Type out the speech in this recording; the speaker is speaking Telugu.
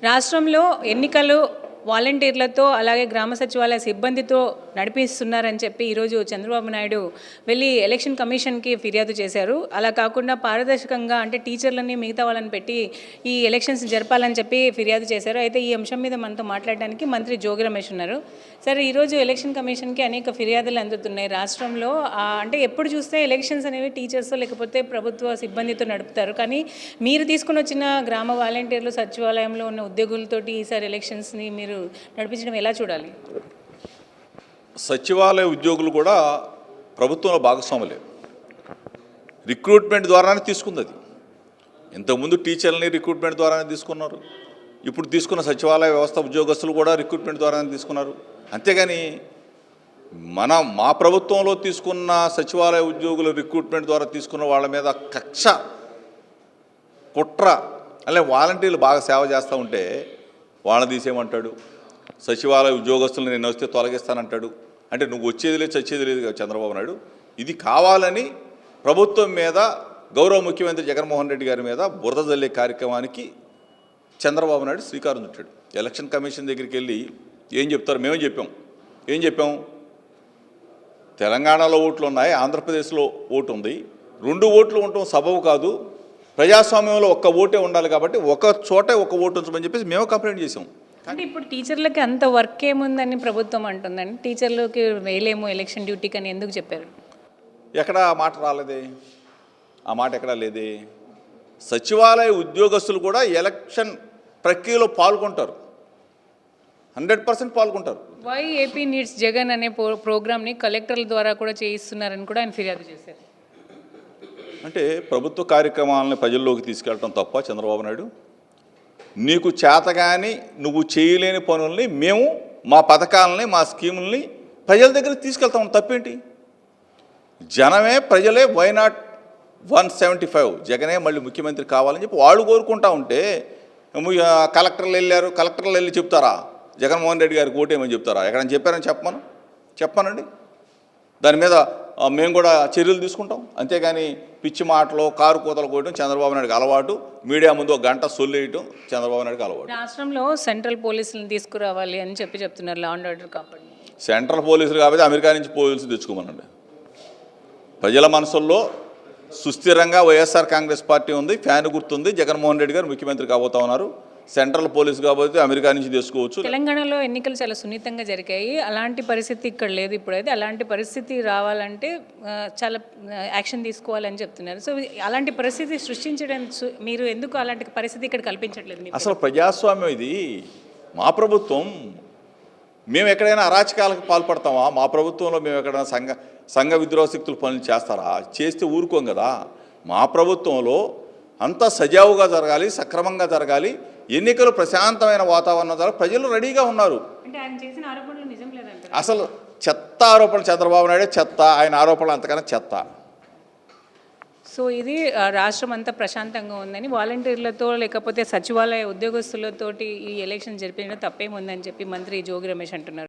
రాష్ట్రంలో ఎన్నికలు వాలంటీర్లతో అలాగే గ్రామ సచివాలయ సిబ్బందితో నడిపిస్తున్నారని చెప్పి ఈరోజు చంద్రబాబు నాయుడు వెళ్ళి ఎలక్షన్ కమిషన్కి ఫిర్యాదు చేశారు. అలా కాకుండా పారదర్శకంగా అంటే టీచర్లని మిగతా వాళ్ళని పెట్టి ఈ ఎలక్షన్స్ జరపాలని చెప్పి ఫిర్యాదు చేశారు. అయితే ఈ అంశం మీద మనతో మాట్లాడడానికి మంత్రి జోగి రమేష్ ఉన్నారు. సరే, ఈరోజు ఎలక్షన్ కమిషన్కి అనేక ఫిర్యాదులు అందుతున్నాయి రాష్ట్రంలో. అంటే ఎప్పుడు చూస్తే ఎలక్షన్స్ అనేవి టీచర్స్ లేకపోతే ప్రభుత్వ సిబ్బందితో నడుపుతారు. కానీ మీరు తీసుకుని వచ్చిన గ్రామ వాలంటీర్లు సచివాలయంలో ఉన్న ఉద్యోగులతోటి ఈసారి ఎలక్షన్స్ని మీరు నడిపించడం ఎలా చూడాలి? సచివాలయ ఉద్యోగులు కూడా ప్రభుత్వంలో భాగస్వాములే. రిక్రూట్మెంట్ ద్వారానే తీసుకుంది అది. ఇంతకుముందు టీచర్లని రిక్రూట్మెంట్ ద్వారానే తీసుకున్నారు. ఇప్పుడు తీసుకున్న సచివాలయ వ్యవస్థ ఉద్యోగస్తులు కూడా రిక్రూట్మెంట్ ద్వారానే తీసుకున్నారు. అంతేగాని మా ప్రభుత్వంలో తీసుకున్న సచివాలయ ఉద్యోగులు రిక్రూట్మెంట్ ద్వారా తీసుకున్న వాళ్ళ మీద కక్ష కుట్ర అలా వాలంటీర్లు బాగా సేవ చేస్తూ ఉంటే వాళ్ళని తీసేయమంటాడు. సచివాలయ ఉద్యోగస్తులను నేను వస్తే తొలగిస్తానంటాడు. అంటే నువ్వు వచ్చేది లేదు చచ్చేది లేదు కదా చంద్రబాబు నాయుడు. ఇది కావాలని ప్రభుత్వం మీద గౌరవ ముఖ్యమంత్రి జగన్మోహన్ రెడ్డి గారి మీద బురద జల్లే కార్యక్రమానికి చంద్రబాబు నాయుడు శ్రీకారం చుట్టాడు. ఎలక్షన్ కమిషన్ దగ్గరికి వెళ్ళి ఏం చెప్తారు? మేమే చెప్పాం. ఏం చెప్పాం? తెలంగాణలో ఓట్లు ఉన్నాయి, ఆంధ్రప్రదేశ్లో ఓటు ఉంది. 2 ఓట్లు ఉండటం సబబు కాదు. ప్రజాస్వామ్యంలో ఒక్క ఓటే ఉండాలి కాబట్టి ఒక చోటే ఒక ఓటు ఉంచమని చెప్పేసి మేము కంప్లైంట్ చేసాం. అంటే ఇప్పుడు టీచర్లకి అంత వర్క్ ఏముందని ప్రభుత్వం అంటుందండి. టీచర్లకి వేయలేము ఎలక్షన్ డ్యూటీకి అని ఎందుకు చెప్పారు? ఎక్కడ ఆ మాట రాలేదే, ఆ మాట ఎక్కడా లేదే. సచివాలయ ఉద్యోగస్తులు కూడా ఎలక్షన్ ప్రక్రియలో పాల్గొంటారు, 100% పాల్గొంటారు. వై ఏపీ నీడ్స్ జగన్ అనే ప్రోగ్రామ్ని కలెక్టర్ల ద్వారా కూడా చేయిస్తున్నారని కూడా ఆయన ఫిర్యాదు చేశారు. అంటే ప్రభుత్వ కార్యక్రమాలను ప్రజల్లోకి తీసుకెళ్ళటం తప్ప చంద్రబాబు నాయుడు? నీకు చేతగాని నువ్వు చేయలేని పనుల్ని మేము మా పథకాలని మా స్కీముల్ని ప్రజల దగ్గరికి తీసుకెళ్తాం. తప్పేంటి? జనమే ప్రజలే వై నాట్ 175 జగనే మళ్ళీ ముఖ్యమంత్రి కావాలని చెప్పి వాళ్ళు కోరుకుంటా ఉంటే కలెక్టర్లు వెళ్ళి చెప్తారా జగన్మోహన్ రెడ్డి గారికి ఓటేమని చెప్తారా? ఎక్కడని చెప్పారని చెప్పానండి. దాని మీద మేము కూడా చర్యలు తీసుకుంటాం. అంతేగాని పిచ్చి మాటలు కారు కూతలు కోయడం చంద్రబాబు నాయుడుకి అలవాటు. మీడియా ముందు ఒక గంట సొల్లేయటం చంద్రబాబు నాయుడుకి అలవాటు. రాష్ట్రంలో సెంట్రల్ పోలీసులను తీసుకురావాలి అని చెప్తున్నారు, లా అండ్ ఆర్డర్ కాపాడి. సెంట్రల్ పోలీసులు కాబట్టి అమెరికా నుంచి పోలీసులు తెచ్చుకోమనండి. ప్రజల మనసుల్లో సుస్థిరంగా వైఎస్ఆర్ కాంగ్రెస్ పార్టీ ఉంది, ఫ్యాన్ గుర్తుంది. జగన్మోహన్ రెడ్డి గారు ముఖ్యమంత్రి కాబోతా ఉన్నారు. సెంట్రల్ పోలీసు కాబట్టి అమెరికా నుంచి తెచ్చుకోవచ్చు. తెలంగాణలో ఎన్నికలు చాలా సున్నితంగా జరిగాయి. అలాంటి పరిస్థితి ఇక్కడ లేదు. ఇప్పుడైతే అలాంటి పరిస్థితి రావాలంటే చాలా యాక్షన్ తీసుకోవాలని చెప్తున్నారు. సో అలాంటి పరిస్థితి సృష్టించడం మీరు ఎందుకు అలాంటి పరిస్థితి ఇక్కడ కల్పించట్లేదు? అసలు ప్రజాస్వామ్యం ఇది. మా ప్రభుత్వం, మేము ఎక్కడైనా అరాచకాలకు పాల్పడతామా? మా ప్రభుత్వంలో మేము ఎక్కడైనా సంఘ విద్రోహ శక్తులు పనులు చేస్తారా? చేస్తే ఊరుకోం కదా. మా ప్రభుత్వంలో అంతా సజావుగా జరగాలి, సక్రమంగా జరగాలి, ఎన్నికలు ప్రశాంతమైన వాతావరణం జరగాలి. ప్రజలు రెడీగా ఉన్నారు. అసలు చెత్త ఆరోపణలు చంద్రబాబు నాయుడే చెత్త, ఆయన ఆరోపణలు అంతకన్నా చెత్త. సో ఇది రాష్ట్రం అంతా ప్రశాంతంగా ఉందని వాలంటీర్లతో లేకపోతే సచివాలయ ఉద్యోగస్తులతోటి ఈ ఎలక్షన్ జరిపిన తప్పేముందని చెప్పి మంత్రి జోగి రమేష్ అంటున్నారు.